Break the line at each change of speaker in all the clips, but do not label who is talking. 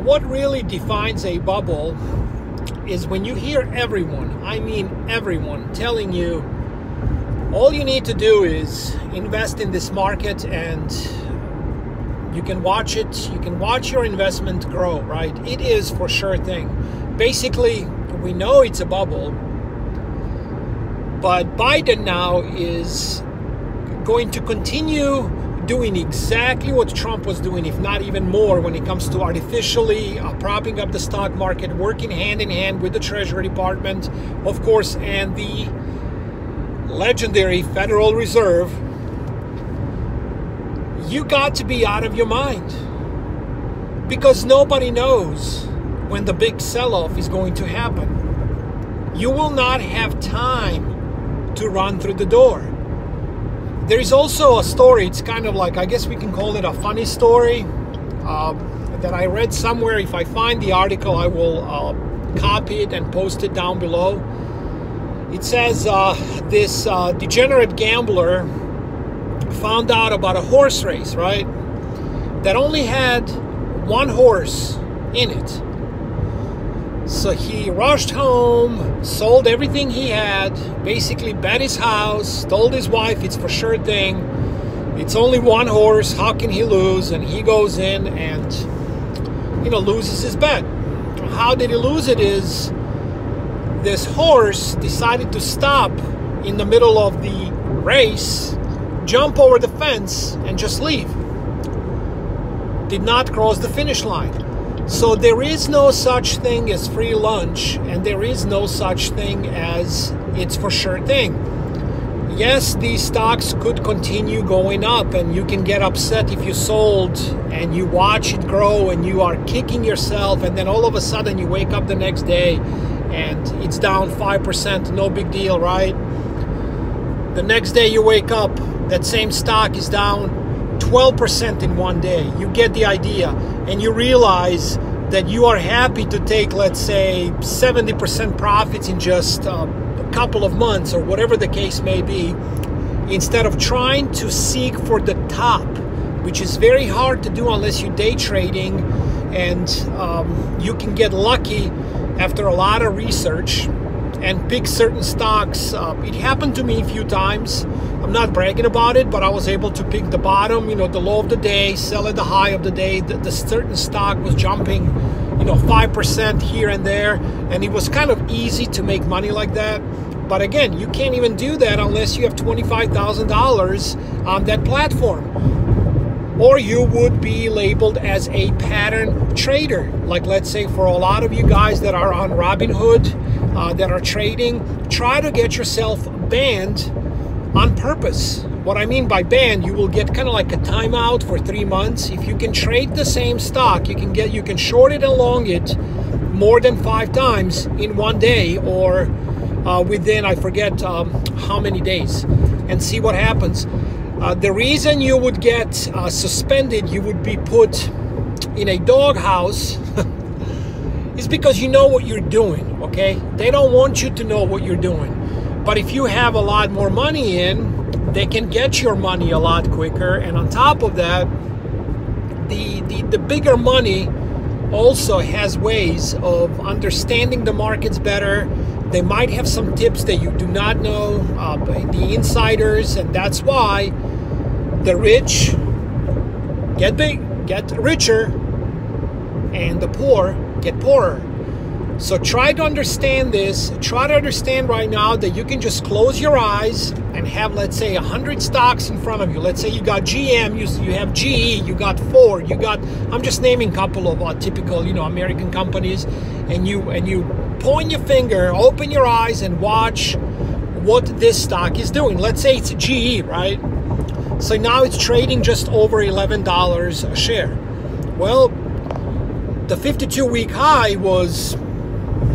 what really defines a bubble is when you hear everyone, I mean everyone, telling you all you need to do is invest in this market and you can watch it, you can watch your investment grow, right? It is for sure thing. Basically, we know it's a bubble, but Biden now is going to continue doing exactly what Trump was doing, if not even more, when it comes to artificially propping up the stock market, working hand in hand with the Treasury Department, of course, and the legendary Federal Reserve. You got to be out of your mind, because nobody knows when the big sell-off is going to happen. You will not have time to run through the door. There is also a story, it's kind of like, I guess we can call it a funny story, that I read somewhere. If I find the article, I will copy it and post it down below. It says this degenerate gambler found out about a horse race, right, that only had one horse in it. So he rushed home, sold everything he had, basically bet his house, told his wife it's for sure thing, it's only one horse, how can he lose? And he goes in and, loses his bet. How did he lose it is this horse decided to stop in the middle of the race, jump over the fence, and just leave. Did not cross the finish line. So there is no such thing as free lunch, and there is no such thing as it's for sure thing. Yes, these stocks could continue going up, and you can get upset if you sold and you watch it grow and you are kicking yourself, and then all of a sudden you wake up the next day and it's down 5%, no big deal, right? The next day you wake up, that same stock is down 12% in one day. You get the idea, and you realize that you are happy to take, let's say, 70% profits in just a couple of months, or whatever the case may be, instead of trying to seek for the top, which is very hard to do unless you're day trading, and you can get lucky after a lot of research and pick certain stocks. It happened to me a few times. I'm not bragging about it, but I was able to pick the bottom, the low of the day, sell at the high of the day. The certain stock was jumping, 5% here and there, and it was kind of easy to make money like that. But again, you can't even do that unless you have $25,000 on that platform, or you would be labeled as a pattern trader. Like, let's say, for a lot of you guys that are on Robinhood, that are trading, try to get yourself banned on purpose. What I mean by banned, you will get kind of like a timeout for 3 months. If you can trade the same stock, you can short it and long it more than 5 times in one day, or within, I forget how many days, and see what happens. The reason you would get suspended, you would be put in a doghouse, is because you know what you're doing, okay? They don't want you to know what you're doing. But if you have a lot more money in, they can get your money a lot quicker. And on top of that, the bigger money also has ways of understanding the markets better. They might have some tips that you do not know, the insiders, and that's why the rich get richer and the poor get poorer. So try to understand this. Try to understand right now that you can just close your eyes and have, let's say, 100 stocks in front of you. Let's say you got GM, you have GE, you got Ford, you got, I'm just naming a couple of typical, American companies, and you point your finger, open your eyes, and watch what this stock is doing. Let's say it's GE, right? So now it's trading just over $11 a share. Well, the 52-week high was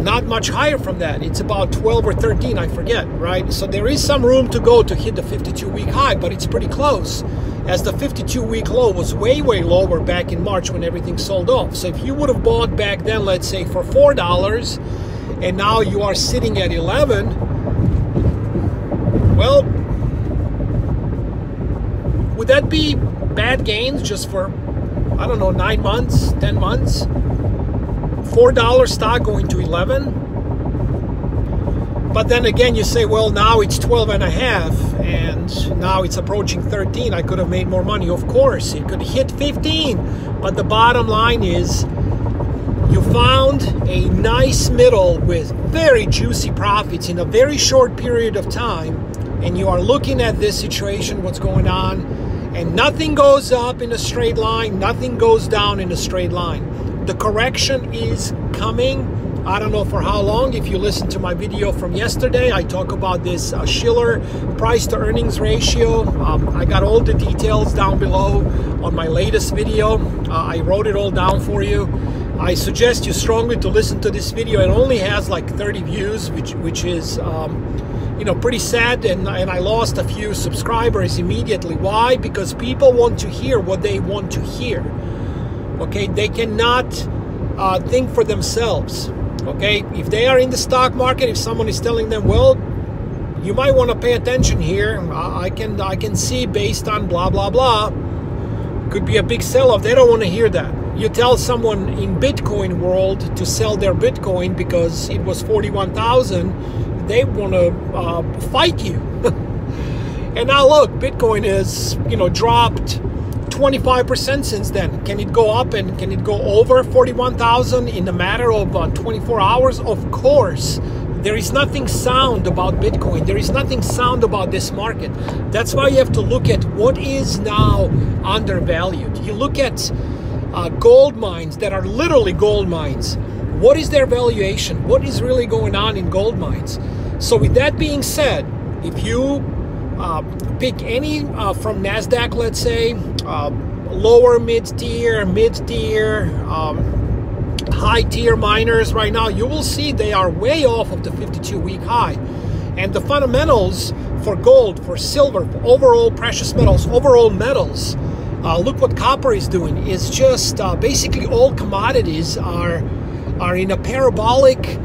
not much higher from that. It's about 12 or 13, I forget, right? So there is some room to go to hit the 52-week high, but it's pretty close, as the 52-week low was way, way lower back in March when everything sold off. So if you would have bought back then, let's say for $4, and now you are sitting at 11, well, would that be bad gains just for I don't know, 9 months, 10 months. $4 stock going to 11. But then again, you say, well, now it's 12.5 and now it's approaching 13. I could have made more money. Of course, it could hit 15. But the bottom line is you found a nice middle with very juicy profits in a very short period of time. And you are looking at this situation, what's going on, and nothing goes up in a straight line, nothing goes down in a straight line. The correction is coming. I don't know for how long. If you listen to my video from yesterday, I talk about this Shiller price to earnings ratio. I got all the details down below on my latest video. I wrote it all down for you. I suggest you strongly to listen to this video. It only has like 30 views, which is you know, pretty sad, and I lost a few subscribers immediately. Why? Because people want to hear what they want to hear. Okay, they cannot think for themselves. Okay, if they are in the stock market, if someone is telling them, well, you might want to pay attention here, I can see based on blah blah blah, could be a big sell-off. They don't want to hear that. You tell someone in Bitcoin world to sell their Bitcoin because it was 41,000, they want to fight you. And now look, Bitcoin is, you know, dropped 25% since then. Can it go up and can it go over 41,000 in a matter of 24 hours? Of course. There is nothing sound about Bitcoin. There is nothing sound about this market. That's why you have to look at what is now undervalued. You look at gold mines that are literally gold mines. What is their valuation? What is really going on in gold mines? So with that being said, if you pick any from NASDAQ, let's say, lower mid-tier, high-tier miners right now, you will see they are way off of the 52-week high. And the fundamentals for gold, for silver, for overall precious metals, overall metals, look what copper is doing. It's just basically all commodities are in a parabolic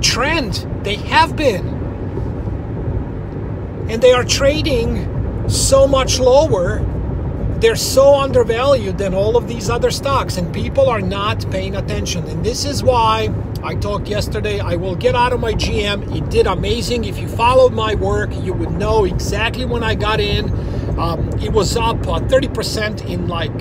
trend. They have been. And they are trading so much lower. They're so undervalued than all of these other stocks, and people are not paying attention. And this is why I talked yesterday, I will get out of my GM. It did amazing. If you followed my work, you would know exactly when I got in. It was up 30% in like,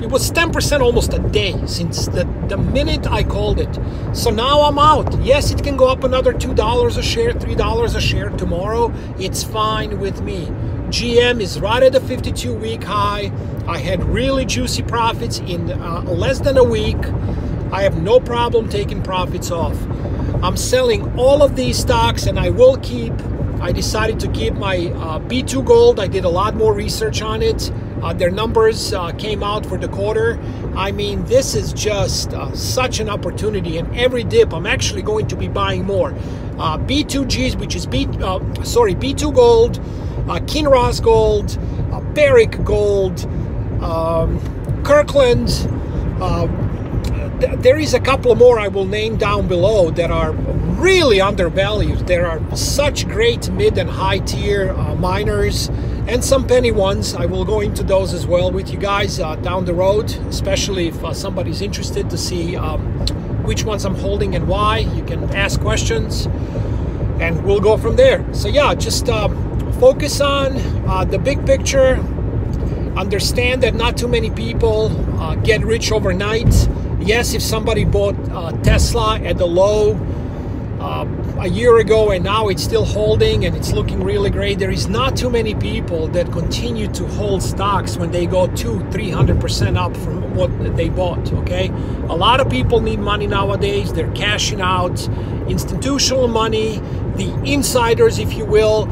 it was 10% almost a day since the minute I called it. So now I'm out. Yes, it can go up another $2 a share, $3 a share tomorrow. It's fine with me. GM is right at the 52-week high. I had really juicy profits in less than a week. I have no problem taking profits off. I'm selling all of these stocks, and I will keep. I decided to keep my B2 Gold. I did a lot more research on it. Their numbers came out for the quarter. I mean, this is just such an opportunity. And every dip, I'm actually going to be buying more. B2Gs, which is B2 Gold, Kinross Gold, Barrick Gold, Kirkland. There is a couple more I will name down below that are really undervalued. There are such great mid and high tier miners, and some penny ones. I will go into those as well with you guys down the road, especially if somebody's interested to see which ones I'm holding and why. You can ask questions and we'll go from there. So yeah, just focus on the big picture. Understand that not too many people get rich overnight. Yes, if somebody bought Tesla at the low a year ago and now it's still holding and it's looking really great, there is not too many people that continue to hold stocks when they go 200-300% up from what they bought. Okay, a lot of people need money nowadays. They're cashing out institutional money, the insiders, if you will.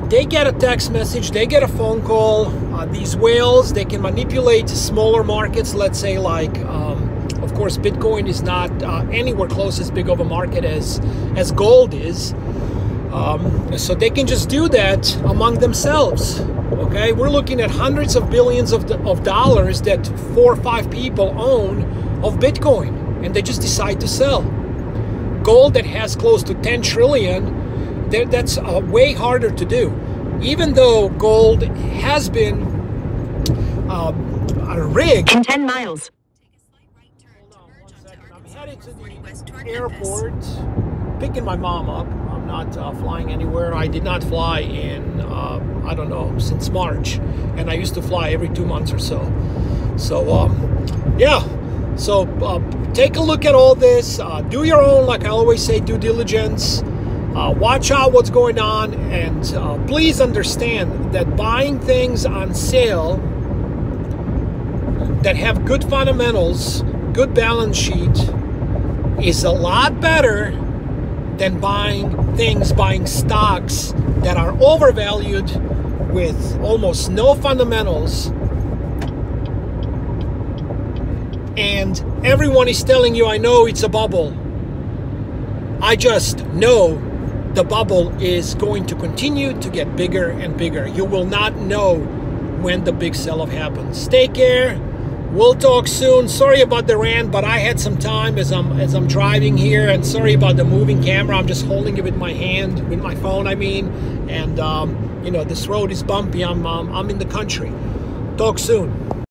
They get a text message, they get a phone call. These whales, they can manipulate smaller markets, let's say like of course Bitcoin is not anywhere close as big of a market as gold is, so they can just do that among themselves. Okay, we're looking at hundreds of billions of dollars that 4 or 5 people own of Bitcoin, and they just decide to sell. Gold that has close to 10 trillion, that's way harder to do. Even though gold has been a rig.
In 10 miles.
Hold on 1 second. I'm headed to the airport, picking my mom up. I'm not flying anywhere. I did not fly in, I don't know, since March. And I used to fly every 2 months or so. So, yeah. So, take a look at all this. Do your own, like I always say, due diligence. Watch out what's going on. And please understand that buying things on sale that have good fundamentals, good balance sheet, is a lot better than buying stocks that are overvalued with almost no fundamentals, and everyone is telling you, I know it's a bubble. I just know the bubble is going to continue to get bigger and bigger. You will not know when the big sell-off happens. Take care. We'll talk soon. Sorry about the rant, but I had some time as I'm driving here, and sorry about the moving camera. I'm just holding it with my hand, with my phone, I mean. And you know, this road is bumpy. I'm in the country. Talk soon.